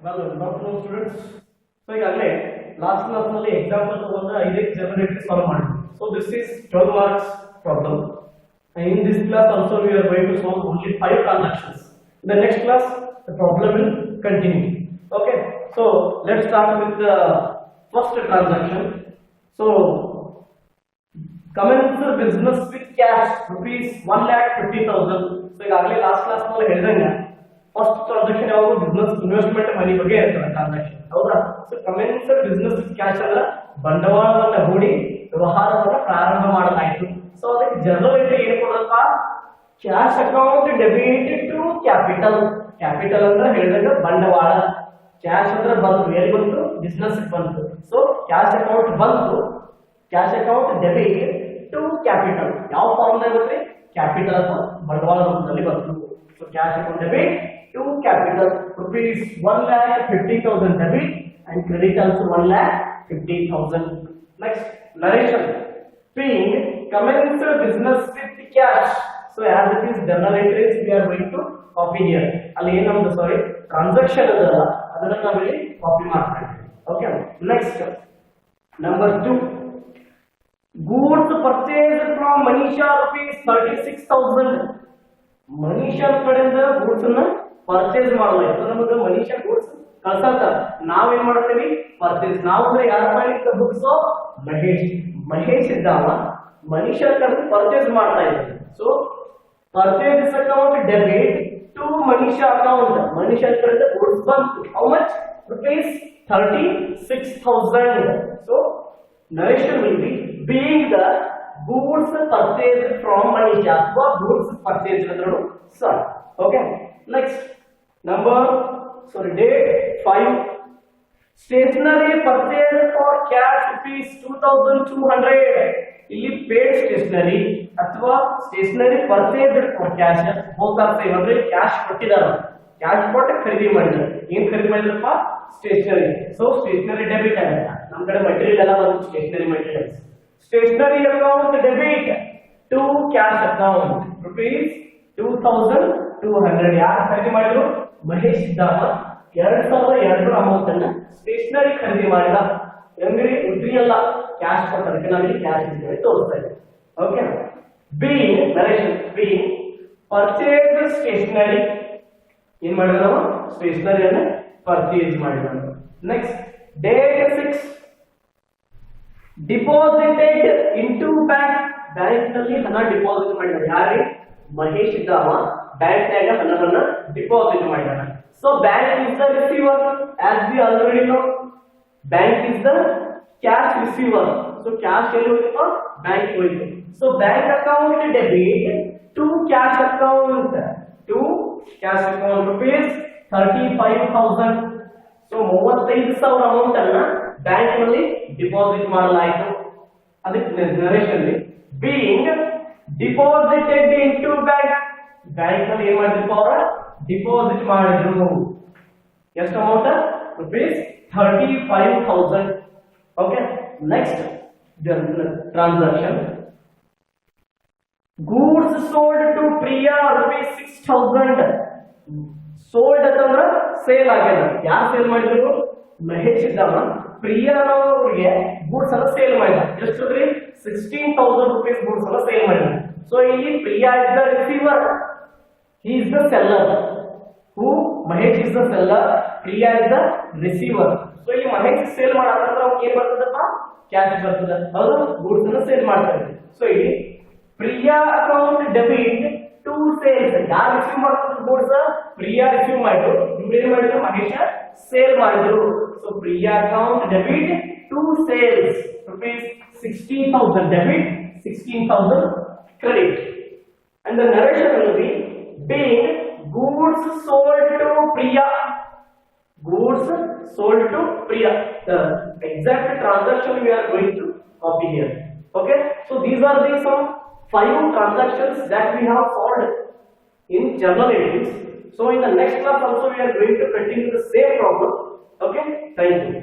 Well, good afternoon, students. So, ಈಗಾಗಲೇ last class ನಲ್ಲಿ example ತಗೊಂಡು 5 ಜನರೇಟರ್ ಸಾಲ್ವ್ ಮಾಡಿದ್ವಿ. So, this is 12 marks problem. And in this class also we are going to solve only 5 transactions. In the next class, the problem will continue. Okay. So, let's start with the first transaction. So, commence business with cash rupees 1,50,000. So, ಈಗಾಗಲೇ last class ನಲ್ಲಿ ಹೇಳಿದಂಗೆ first transaction ಯಾವುದು business investment ಮನಿ ಬಗ್ಗೆ ಇರ್ತದೆ transaction ಹೌದಾ. So commence business with cash ಅಂದ್ರೆ ಬಂಡವಾಳವನ್ನ ಹೂಡಿ ವ್ಯವಹಾರವನ್ನ ಪ್ರಾರಂಭ ಮಾಡಲಾಯಿತು. ಸೊ ಅದಕ್ಕೆ ಜರ್ನಲ್ ಎಂಟ್ರಿ ಏನು ಕೊಡಪ್ಪ, cash account debit to capital. Capital ಅಂದ್ರೆ ಹೇಳಿದಾಗ ಬಂಡವಾಳ, ಕ್ಯಾಶ್ ಅಂದ್ರೆ ಬಂತು, ಎಲ್ಲಿ ಬಂತು, ಬಿಸ್ನೆಸ್ ಬಂತು. ಸೊ ಕ್ಯಾಶ್ ಅಕೌಂಟ್ ಬಂತು, cash account debit to capital ಯಾವ ಫಾರ್ಮ್ ದಾಗ ಬಂತ್ರಿ, ಕ್ಯಾಪಿಟಲ್ ಅಥವಾ ಬಂಡವಾಳ ರೂಪದಲ್ಲಿ ಬಂತು. So cash account debit to capital rupees 1,50,000 debit and credit also 1,50,000. Next narration, being commence business with cash. So as it is journal entries we are going to copy here. ಅಲ್ಲಿ ಏನಂದ್ರೆ ಸಾರಿ transaction ಅದಲ್ಲ, ಅದನ್ನ ನಾವು ಇಲ್ಲಿ copy ಮಾಡ್ತಾ ಇದ್ದೀವಿ. Okay. Next number 2, goods purchased from Manisha rupees 36,000. Manisha ಕಡೆಯಿಂದ goods ಅನ್ನ ಪರ್ಚೇಸ್ ಮಾಡಲಾಯಿತು. ನಮಗೆ ಮನೀಷಾ ಗೂಡ್ಸ್ ಕಳ್ಸಂತ ನಾವೇನ್ ಮಾಡ್ತೀವಿ, ಪರ್ಚೇಸ್. ನಾವು ಅಂದ್ರೆ ಯಾರ ಬುಕ್ಸ್, ಮಹೇಶ್ ಇದ್ದಾವ, ಮನೀಷಾ ಕಡೆ ಪರ್ಚೇಸ್ ಮಾಡ್ತಾ ಇದ್ದೀವಿ. So purchase account debit to Manisha account. Manisha ಕಡೆಯಿಂದ ಗೂಡ್ಸ್ ಬಂತು. How much, rupees 36,000. So narration will be being the goods purchased from Manisha ಅಥವಾ goods purchased ಅಂದ್ರೂ sir. Okay. Next date 5, stationery purchased for cash rupees 2,200. ಇಲ್ಲಿ paid stationery ಅಥವಾ stationery purchased for cash both are same. ಅಂದ್ರೆ cash ಕೊಟ್ಟಿದ್ದಾರೆ, cash ಕೊಟ್ಟು ಖರೀದಿ ಮಾಡಿದ್ದಾರೆ. ಏನ್ ಖರೀದಿ ಮಾಡಿದ್ರಪ್ಪ, ಸ್ಟೇಷನರಿ. ಸೊ ಸ್ಟೇಷನರಿ ಡೆಬಿಟ್ ಆಗುತ್ತೆ. ನಮ್ಮ ಕಡೆ ಮೆಟೀರಿಯಲ್ ಎಲ್ಲ ಬಂದು stationery materials. Stationery account debit to cash account rupees 2,200. ಯಾರು ಖರೀದಿ ಮಾಡಿದ್ರು, ಮಹೇಶ್ ಇದ್ದಾವ. 2,200 ಅಮೌಂಟ್ ಅನ್ನ ಸ್ಟೇಷನರಿ ಖರೀದಿ ಮಾಡಿದ. ಅಂಗಡಿ ಉದ್ರಿ ಎಲ್ಲ ಕ್ಯಾಶ್ ಕೊಟ್ಟು, ಅದಕ್ಕೆ ನಾವು ಇಲ್ಲಿ ಕ್ಯಾಶ್ ಇದ್ದೇವೆ ತೋರಿಸ್ತಾ ಇದ್ದೇವೆ. Okay. being narration, being purchased stationery, ಏನ್ ಮಾಡಿದ ನಾವು, ಸ್ಟೇಷನರಿ ಅನ್ನ ಪರ್ಚೇಸ್ ಮಾಡಿದ. Next date 6, deposited into bank. Bank ನಲ್ಲಿ ಹಣ ಡಿಪಾಸಿಟ್ ಮಾಡಿದ್ದಾರೆ. ಯಾರಿಗೆ, ಮಹೇಶ್ ಇದ್ದಾವ, ಬ್ಯಾಂಕ್ ನಾಗ ಹಣವನ್ನ ಡಿಪಾಸಿಟ್ ಮಾಡಿದಾರೆ. So bank is the receiver, as we already know. Bank is the cash receiver. So cash ಎಲ್ಲಿ ಹೋಯ್ತು, ಬ್ಯಾಂಕ್ ಹೋಯ್ತು. So bank account debit to cash account, to cash account rupees 35,000. So 35,000 amount ಅನ್ನ bank ನಲ್ಲಿ deposit ಮಾಡಲಾಯಿತು. ಅದಕ್ಕೆ narration being deposited into bank. Bank ನಲ್ಲಿ ಏನ್ ಮಾಡಿದ್ರು, ಅವರ ಡಿಪಾಸಿಟ್ ಮಾಡಿದ್ರು. ಎಷ್ಟು amount, rupees 35,000. Okay. Next transaction, goods sold to Priya rupees 6,000. Sold ಅಂತಂದ್ರ ಸೇಲ್ ಆಗ್ಯದ. ಯಾರು ಸೇಲ್ ಮಾಡಿದ್ರು, ಮಹೇಶ್ ಇದ್ದಾವ, ಪ್ರಿಯಾನವರಿಗೆ ಗೂಡ್ಸ್ ಅನ್ನ ಸೇಲ್ ಮಾಡಿದ. ಎಷ್ಟು ರೀ, 16,000 rupees ಗೂಡ್ಸ್ ಅನ್ನ ಸೇಲ್ ಮಾಡಿದ. ಸೊ ಇಲ್ಲಿ Priya is the receiver, he is the seller. Who, Mahesh is the seller, Priya is the receiver. So ಇಲ್ಲಿ ಮಹೇಶ್ ಸೇಲ್ ಮಾಡಾಕಂದ್ರೆ ಅವ್ರಿಗೆ ಏನ್ ಬರ್ತದಪ್ಪ, ಕ್ಯಾಶ್ ಬರ್ತದ. ಹೌದು, ಗೂಡ್ಸ್ ಅನ್ನ ಸೇಲ್ ಮಾಡ್ತಾರೆ. ಸೊ ಇಲ್ಲಿ Priya account debit to sales. ಯಾರು ರಿಸೀವ್ ಮಾಡ್ತಾರೆ ಗೂಡ್ಸ್, ಪ್ರಿಯಾ ರಿಸೀವ್ ಮಾಡಿದ್ರು, ಇವ್ರೇನ್ ಮಾಡಿದ್ರು, ಮಹೇಶ ಸೇಲ್ ಮಾಡಿದ್ರು. So Priya account debit to sales rupees 16,000 debit, 16,000 credit. And the narration will be being goods sold to Priya. Goods sold to Priya. The exact transaction we are going to copy here. Okay. So these are the some 5 transactions that we have solved in journal entries. So in the next class also we are going to continue the same problem. Okay, thank you.